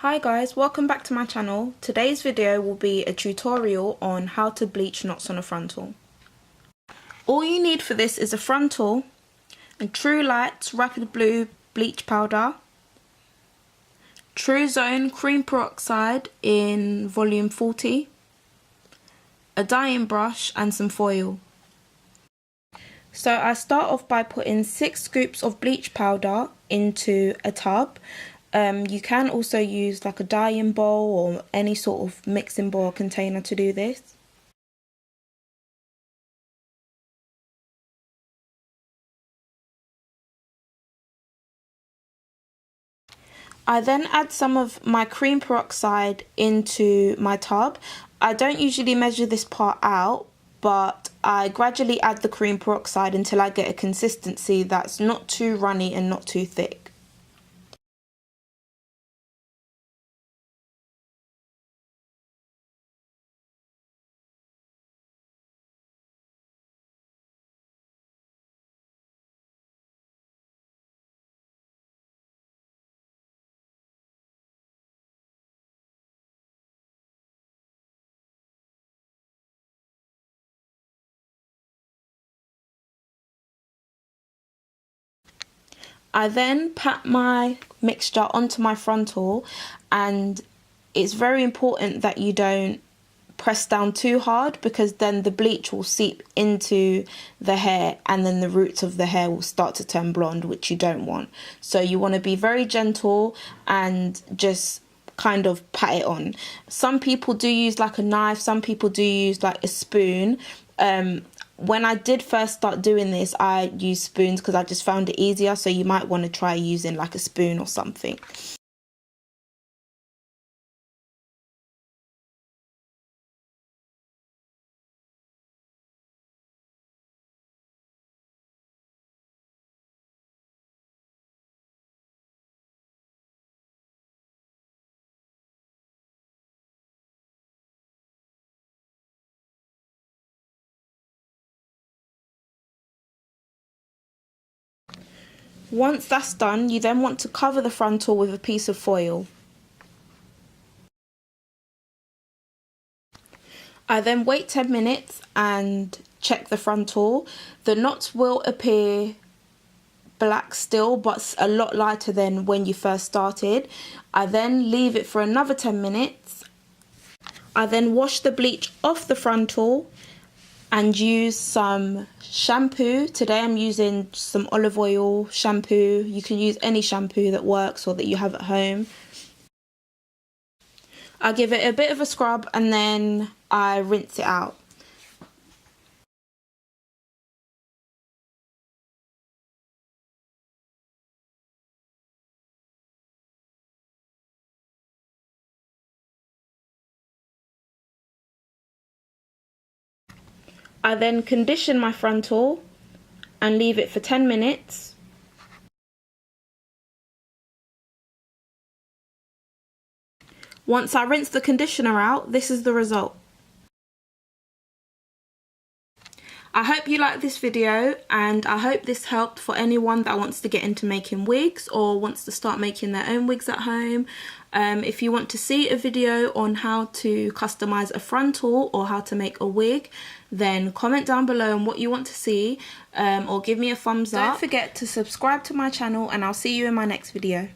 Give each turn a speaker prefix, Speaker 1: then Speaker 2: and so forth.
Speaker 1: Hi guys, welcome back to my channel. Today's video will be a tutorial on how to bleach knots on a frontal. All you need for this is a frontal, a True Lights Rapid Blue bleach powder, True Zone cream peroxide in volume 40, a dyeing brush and some foil. So I start off by putting 6 scoops of bleach powder into a tub. You can also use like a dyeing bowl or any sort of mixing bowl container to do this. I then add some of my cream peroxide into my tub. I don't usually measure this part out, but I gradually add the cream peroxide until I get a consistency that's not too runny and not too thick. I then pat my mixture onto my frontal, and it's very important that you don't press down too hard, because then the bleach will seep into the hair and then the roots of the hair will start to turn blonde, which you don't want. So you want to be very gentle and just kind of pat it on. Some people do use like a knife, some people do use like a spoon. When I did first start doing this, I used spoons because I just found it easier, so you might want to try using like a spoon or something. Once that's done, you then want to cover the frontal with a piece of foil. I then wait 10 minutes and check the frontal. The knots will appear black still, but a lot lighter than when you first started. I then leave it for another 10 minutes. I then wash the bleach off the frontal and use some shampoo. Today I'm using some olive oil shampoo. You can use any shampoo that works or that you have at home. I give it a bit of a scrub and then I rinse it out. I then condition my frontal and leave it for 10 minutes. Once I rinse the conditioner out, this is the result. I hope you liked this video, and I hope this helped for anyone that wants to get into making wigs or wants to start making their own wigs at home. If you want to see a video on how to customize a frontal or how to make a wig, then comment down below on what you want to see, or give me a thumbs up. Don't forget to subscribe to my channel, and I'll see you in my next video.